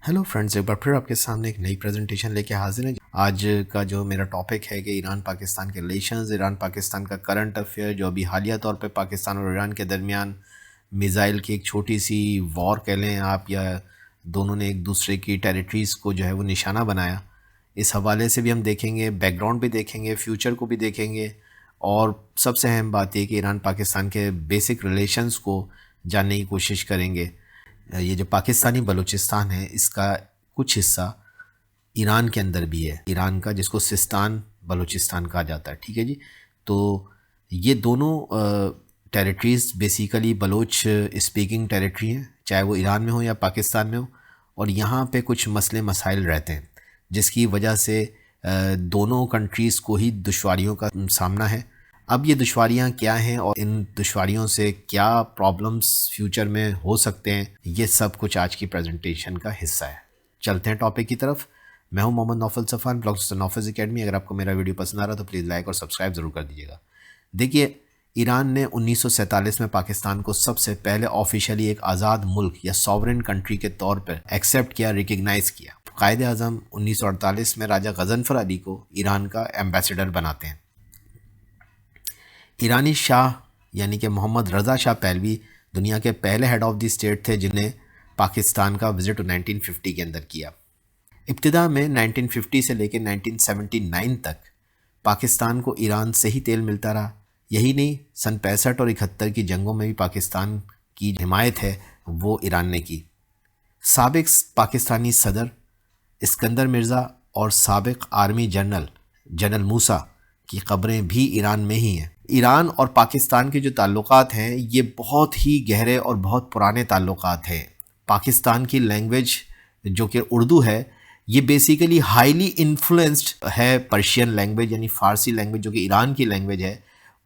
Hello friends, एक बार फिर आपके सामने एक नई प्रेजेंटेशन लेके हाजिर है। आज का जो मेरा टॉपिक है कि ईरान पाकिस्तान के रिलेशंस, ईरान पाकिस्तान का करंट अफेयर जो अभी हालिया तौर पे पाकिस्तान और ईरान के दरमियान मिज़ाइल की एक छोटी सी वॉर कह लें आप, या दोनों ने एक दूसरे की टेरिटरीज़ को जो है वो निशाना बनाया। इस हवाले से भी हम देखेंगे, बैकग्राउंड भी देखेंगे, फ्यूचर को भी देखेंगे, और सबसे अहम बात ये कि ईरान पाकिस्तान के बेसिक रिलेशंस को जानने की कोशिश करेंगे। ये जो पाकिस्तानी बलूचिस्तान है, इसका कुछ हिस्सा ईरान के अंदर भी है, ईरान का, जिसको सिस्तान बलूचिस्तान कहा जाता है। ठीक है जी। तो ये दोनों territories basically Baloch speaking territory हैं, चाहे वो ईरान में हो या पाकिस्तान में हो, और यहाँ पे कुछ मसले मसाइल रहते हैं जिसकी वजह से दोनों कंट्रीज़ को ही दुश्वारियों का सामना है। अब ये दुश्वारियाँ क्या हैं और इन दुश्वारियों से क्या प्रॉब्लम्स फ्यूचर में हो सकते हैं, ये सब कुछ आज की प्रेजेंटेशन का हिस्सा है। चलते हैं टॉपिक की तरफ। मैं हूं Mohammad Naufal Safan, blogs Naufal academy. अगर आपको मेरा वीडियो पसंद आ रहा तो प्लीज़ लाइक और सब्सक्राइब ज़रूर कर दीजिएगा। देखिए, ईरान ने 1947 में पाकिस्तान को सबसे पहले ऑफिशियली एक आज़ाद मुल्क या सॉवरेन कंट्री के तौर पर एक्सेप्ट किया, रिकग्नाइज़ किया। कायदे आज़म 1948 में राजा गजनफर अली को ईरान का एम्बेसडर बनाते हैं। ईरानी शाह यानी कि मोहम्मद रज़ा शाह पहलवी दुनिया के पहले हेड ऑफ़ द स्टेट थे जिन्हें पाकिस्तान का विज़िट 1950 के अंदर किया। इब्तिदा में 1950 से लेकर 1979 तक पाकिस्तान को ईरान से ही तेल मिलता रहा। यही नहीं, सन 65 और 71 की जंगों में भी पाकिस्तान की हिमायत है वो ईरान ने की। साबिक पाकिस्तानी सदर इस्कंदर मिर्ज़ा और साबिक आर्मी जनरल मूसा की कब्रें भी ईरान में ही हैं। ईरान और पाकिस्तान के जो ताल्लुकात हैं ये बहुत ही गहरे और बहुत पुराने ताल्लुकात हैं। पाकिस्तान की लैंग्वेज जो कि उर्दू है, ये बेसिकली हाईली इन्फ्लुएंस्ड है पर्शियन लैंग्वेज यानी फ़ारसी लैंग्वेज जो कि ईरान की लैंग्वेज है,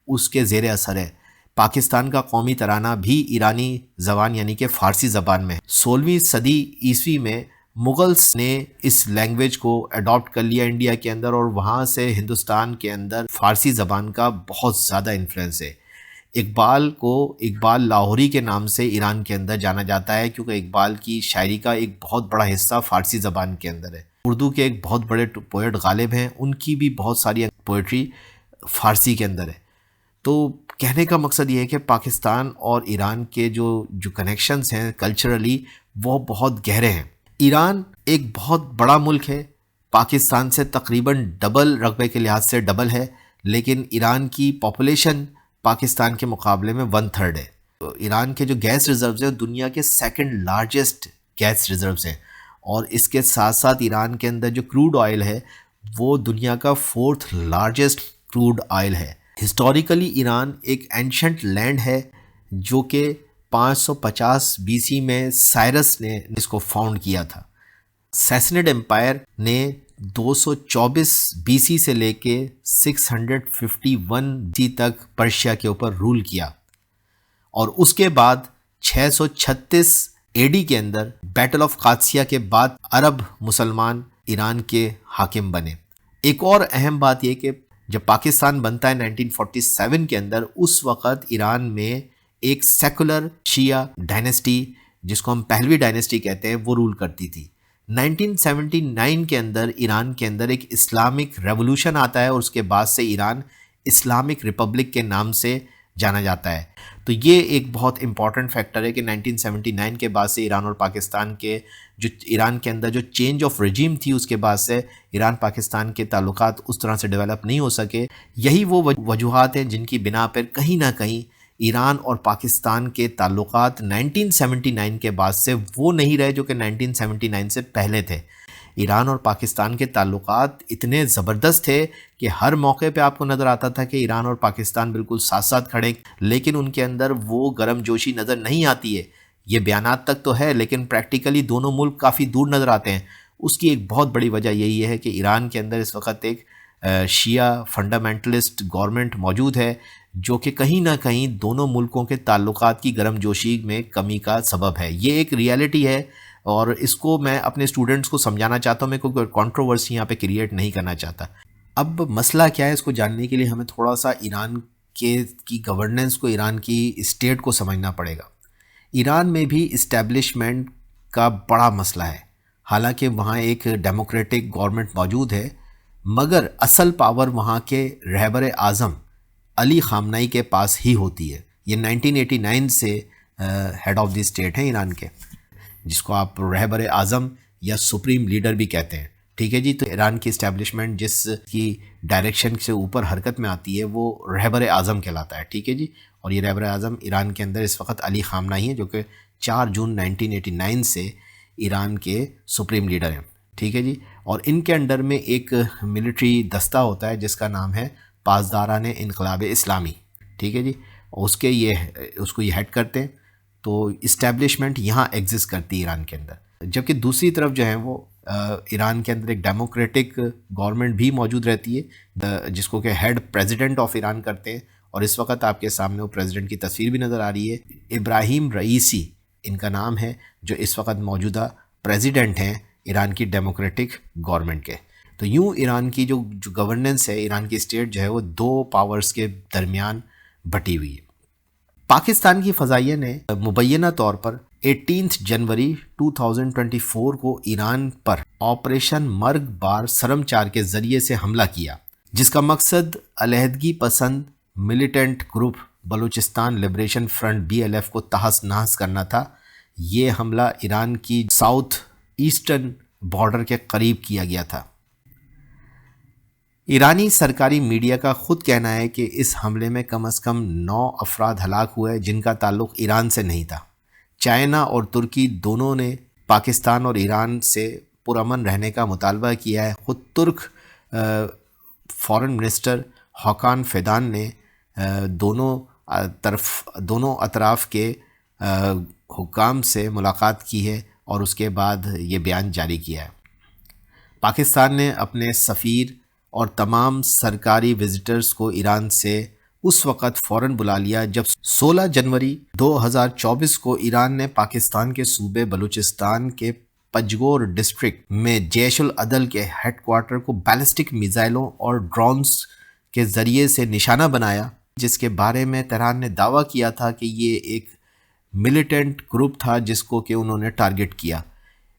उसके ज़ेर असर है। पाकिस्तान का कौमी तराना भी ईरानी ज़बान यानी कि फ़ारसी ज़बान में है। 16वीं सदी ईस्वी में मुग़ल्स ने इस लैंग्वेज को अडॉप्ट कर लिया इंडिया के अंदर, और वहाँ से हिंदुस्तान के अंदर फ़ारसी ज़बान का बहुत ज़्यादा इन्फ्लुएंस है। इकबाल को इकबाल लाहौरी के नाम से ईरान के अंदर जाना जाता है, क्योंकि इकबाल की शायरी का एक बहुत बड़ा हिस्सा फ़ारसी ज़बान के अंदर है। उर्दू के एक बहुत बड़े पोएट गालिब हैं, उनकी भी बहुत सारी पोइट्री फ़ारसी के अंदर है। तो कहने का मकसद ये है कि पाकिस्तान और ईरान के जो कनेक्शंस हैं कल्चरली, वो बहुत गहरे हैं। ईरान एक बहुत बड़ा मुल्क है, पाकिस्तान से तकरीबन डबल, रकबे के लिहाज से डबल है, लेकिन ईरान की पॉपुलेशन पाकिस्तान के मुकाबले में 1/3 है। तो ईरान के जो गैस रिज़र्व्स हैं दुनिया के सेकंड लार्जेस्ट गैस रिज़र्व्स हैं, और इसके साथ साथ ईरान के अंदर जो क्रूड ऑयल है वो दुनिया का 4th लार्जेस्ट क्रूड ऑयल है। हिस्टोरिकली ईरान एक एंशंट लैंड है जो कि 550 बीसी में साइरस ने इसको फाउंड किया था। सैसनिड एम्पायर ने 224 बीसी से लेके 651 जी तक पर्शिया के ऊपर रूल किया, और उसके बाद 636 एडी के अंदर बैटल ऑफ कादसिया के बाद अरब मुसलमान ईरान के हाकिम बने। एक और अहम बात यह कि जब पाकिस्तान बनता है 1947 के अंदर, उस वक़्त ईरान में एक सेकुलर शिया डायनेस्टी, जिसको हम पहलवी डायनेस्टी कहते हैं, वो रूल करती थी। 1979 के अंदर ईरान के अंदर एक इस्लामिक रेवोल्यूशन आता है, और उसके बाद से ईरान इस्लामिक रिपब्लिक के नाम से जाना जाता है। तो ये एक बहुत इंपॉर्टेंट फैक्टर है कि 1979 के बाद से ईरान और पाकिस्तान के ईरान के अंदर जो चेंज ऑफ रजीम थी, उसके बाद से ईरान पाकिस्तान के ताल्लुकात उस तरह से डेवलप नहीं हो सके। यही वो वजूहात हैं जिनकी बिना पर कहीं ना कहीं ईरान और पाकिस्तान के ताल्लुकात 1979 के बाद से वो नहीं रहे जो कि 1979 से पहले थे। ईरान और पाकिस्तान के ताल्लुकात इतने ज़बरदस्त थे कि हर मौके पे आपको नज़र आता था कि ईरान और पाकिस्तान बिल्कुल साथ साथ खड़े, लेकिन उनके अंदर वो गर्म जोशी नज़र नहीं आती है। ये बयानात तक तो है, लेकिन प्रैक्टिकली दोनों मुल्क काफ़ी दूर नज़र आते हैं। उसकी एक बहुत बड़ी वजह यही है कि ईरान के अंदर इस वक्त एक शिया फंडामेंटलिस्ट गवर्नमेंट मौजूद है, जो कि कहीं ना कहीं दोनों मुल्कों के ताल्लुकात की गर्म जोशी में कमी का सबब है। ये एक रियलिटी है, और इसको मैं अपने स्टूडेंट्स को समझाना चाहता हूँ। मैं कोई कंट्रोवर्सी यहाँ पे क्रिएट नहीं करना चाहता। अब मसला क्या है, इसको जानने के लिए हमें थोड़ा सा ईरान की गवर्नेंस को, ईरान की स्टेट को समझना पड़ेगा। ईरान में भी इस्टेब्लिशमेंट का बड़ा मसला है। حالانکہ وہاں ایک ڈیموکریٹک گورنمنٹ موجود ہے، مگر اصل پاور وہاں کے رہبر اعظم علی خامنائی کے پاس ہی ہوتی ہے۔ یہ 1989 سے ہیڈ آف دی اسٹیٹ ہیں ایران کے، جس کو آپ رہبر اعظم یا سپریم لیڈر بھی کہتے ہیں، ٹھیک ہے جی۔ تو ایران کی اسٹیبلشمنٹ جس کی ڈائریکشن سے اوپر حرکت میں آتی ہے وہ رہبر اعظم کہلاتا ہے، ٹھیک ہے جی۔ اور یہ رہبر اعظم ایران کے اندر اس وقت علی خامنائی ہیں، جو کہ 4 جون 1989 سے ایران کے سپریم لیڈر ہیں، ٹھیک ہے جی۔ اور ان کے انڈر میں ایک ملٹری دستہ ہوتا ہے جس کا نام ہے پاسداران انقلاب اسلامی، ٹھیک ہے جی۔ اس کو یہ ہیڈ کرتے ہیں۔ تو اسٹیبلشمنٹ یہاں ایگزسٹ کرتی ہے ایران کے اندر، جبکہ دوسری طرف جو ہے وہ ایران کے اندر ایک ڈیموکریٹک گورنمنٹ بھی موجود رہتی ہے، جس کو کہ ہیڈ پریزیڈنٹ آف ایران کرتے ہیں۔ اور اس وقت آپ کے سامنے وہ پریزیڈنٹ کی تصویر بھی نظر آ رہی ہے، ابراہیم رئیسی ان کا نام ہے، جو اس وقت موجودہ پریزیڈنٹ ہیں ایران کی ڈیموکریٹک گورنمنٹ کے۔ تو یوں ایران کی جو گورننس ہے، ایران کی اسٹیٹ جو ہے وہ 2 پاورز کے درمیان بٹی ہوئی ہے۔ پاکستان کی فضائیہ نے مبینہ طور پر 18 جنوری 2024 کو ایران پر آپریشن مرگ بار سرم 4 کے ذریعے سے حملہ کیا، جس کا مقصد علیحدگی پسند militant group Balochistan liberation front BLF کو تہس نہس کرنا تھا۔ یہ حملہ ایران کی ساؤتھ ایسٹرن بارڈر کے قریب کیا گیا تھا۔ ایرانی سرکاری میڈیا کا خود کہنا ہے کہ اس حملے میں کم از کم 9 افراد ہلاک ہوئے جن کا تعلق ایران سے نہیں تھا۔ چائنا اور ترکی دونوں نے پاکستان اور ایران سے پرامن رہنے کا مطالبہ کیا ہے۔ خود ترک فارن منسٹر حاکان فیدان نے دونوں اطراف کے حکام سے ملاقات کی ہے اور اس کے بعد یہ بیان جاری کیا ہے۔ پاکستان نے اپنے سفیر اور تمام سرکاری وزٹرز کو ایران سے اس وقت فوراً بلا لیا جب 16 جنوری 2024 کو ایران نے پاکستان کے صوبے بلوچستان کے پجگور ڈسٹرکٹ میں جیش العدل کے ہیڈ کوارٹر کو بیلسٹک میزائلوں اور ڈرونز کے ذریعے سے نشانہ بنایا، جس کے بارے میں تہران نے دعویٰ کیا تھا کہ یہ ایک ملیٹنٹ گروپ تھا جس کو کہ انہوں نے ٹارگٹ کیا۔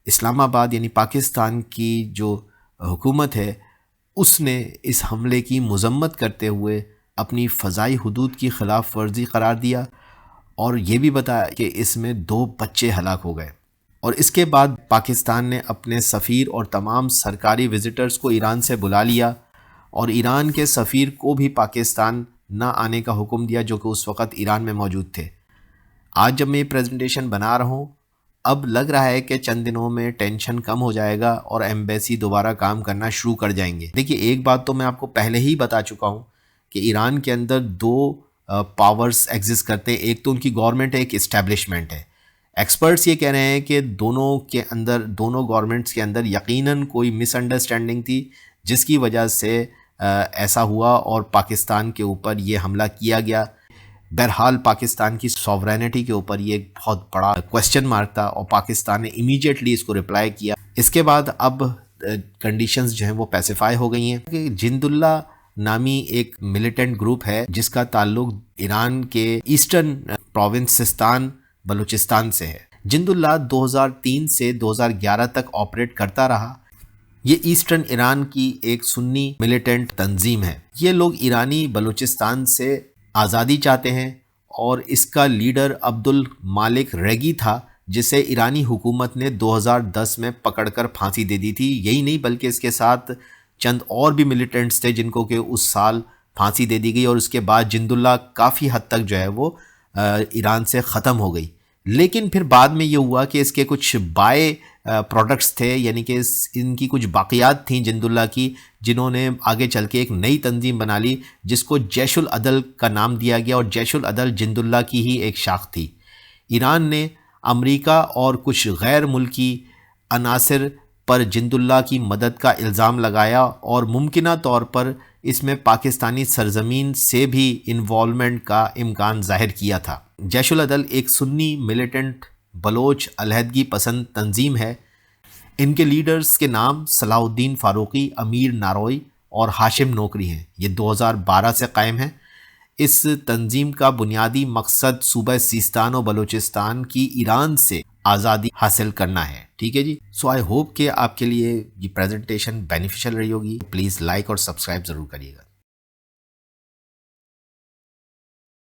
اسلام آباد یعنی پاکستان کی جو حکومت ہے اس نے اس حملے کی مذمت کرتے ہوئے اپنی فضائی حدود کی خلاف ورزی قرار دیا اور یہ بھی بتایا کہ اس میں 2 بچے ہلاک ہو گئے۔ اور اس کے بعد پاکستان نے اپنے سفیر اور تمام سرکاری وزٹرز کو ایران سے بلا لیا اور ایران کے سفیر کو بھی پاکستان نہ آنے کا حکم دیا، جو کہ اس وقت ایران میں موجود تھے۔ آج جب میں یہ پریزنٹیشن بنا رہا ہوں، اب لگ رہا ہے کہ چند دنوں میں ٹینشن کم ہو جائے گا اور ایمبیسی دوبارہ کام کرنا شروع کر جائیں گے۔ دیکھیے، ایک بات تو میں آپ کو پہلے ہی بتا چکا ہوں کہ ایران کے اندر 2 پاورز ایگزسٹ کرتے ہیں، ایک تو ان کی گورنمنٹ ہے، ایک اسٹیبلشمنٹ ہے۔ ایکسپرٹس یہ کہہ رہے ہیں کہ دونوں گورنمنٹس کے اندر یقیناً کوئی مس انڈرسٹینڈنگ تھی جس کی وجہ سے ایسا ہوا اور پاکستان کے اوپر یہ حملہ کیا گیا۔ بہرحال پاکستان کی سوورینٹی کے اوپر یہ بہت بڑا کوسچن مارک تھا اور پاکستان نے امیجیٹلی اس کو رپلائی کیا۔ اس کے بعد اب کنڈیشنز جو ہیں وہ پیسیفائی ہو گئی ہیں کہ جند اللہ نامی ایک ملیٹنٹ گروپ ہے جس کا تعلق ایران کے ایسٹرن پروونس سستان بلوچستان سے ہے۔ جند اللہ 2003 سے 2011 تک آپریٹ کرتا رہا۔ یہ ایسٹرن ایران کی ایک سنی ملیٹنٹ تنظیم ہے۔ یہ لوگ ایرانی بلوچستان سے آزادی چاہتے ہیں اور اس کا لیڈر عبد المالک ریگی تھا، جسے ایرانی حکومت نے 2010 میں پکڑ کر پھانسی دے دی تھی۔ یہی نہیں بلکہ اس کے ساتھ چند اور بھی ملیٹنٹس تھے جن کو کہ اس سال پھانسی دے دی گئی اور اس کے بعد جند اللہ کافی حد تک جو ہے وہ ایران سے ختم ہو گئی۔ لیکن پھر بعد میں یہ ہوا کہ اس کے کچھ بائے پروڈکٹس تھے، یعنی کہ ان کی کچھ باقیات تھیں جند اللہ کی، جنہوں نے آگے چل کے ایک نئی تنظیم بنا لی جس کو جیش العدل کا نام دیا گیا، اور جیش العدل جند اللہ کی ہی ایک شاخ تھی۔ ایران نے امریکہ اور کچھ غیر ملکی عناصر پر جند اللہ کی مدد کا الزام لگایا اور ممکنہ طور پر اس میں پاکستانی سرزمین سے بھی انوالومنٹ کا امکان ظاہر کیا تھا۔ جیش العدل ایک سنی ملیٹنٹ بلوچ علیحدگی پسند تنظیم ہے۔ ان کے لیڈرز کے نام صلاح الدین فاروقی، امیر ناروئی اور ہاشم نوکری ہیں۔ یہ 2012 سے قائم ہیں۔ اس تنظیم کا بنیادی مقصد صوبہ سیستان و بلوچستان کی ایران سے آزادی حاصل کرنا ہے. ٹھیک ہے جی. سو آئی ہوپ کہ آپ کے لیے یہ پریزنٹیشن بینیفیشل رہی ہوگی. پلیز لائک اور سبسکرائب ضرور کریے گا.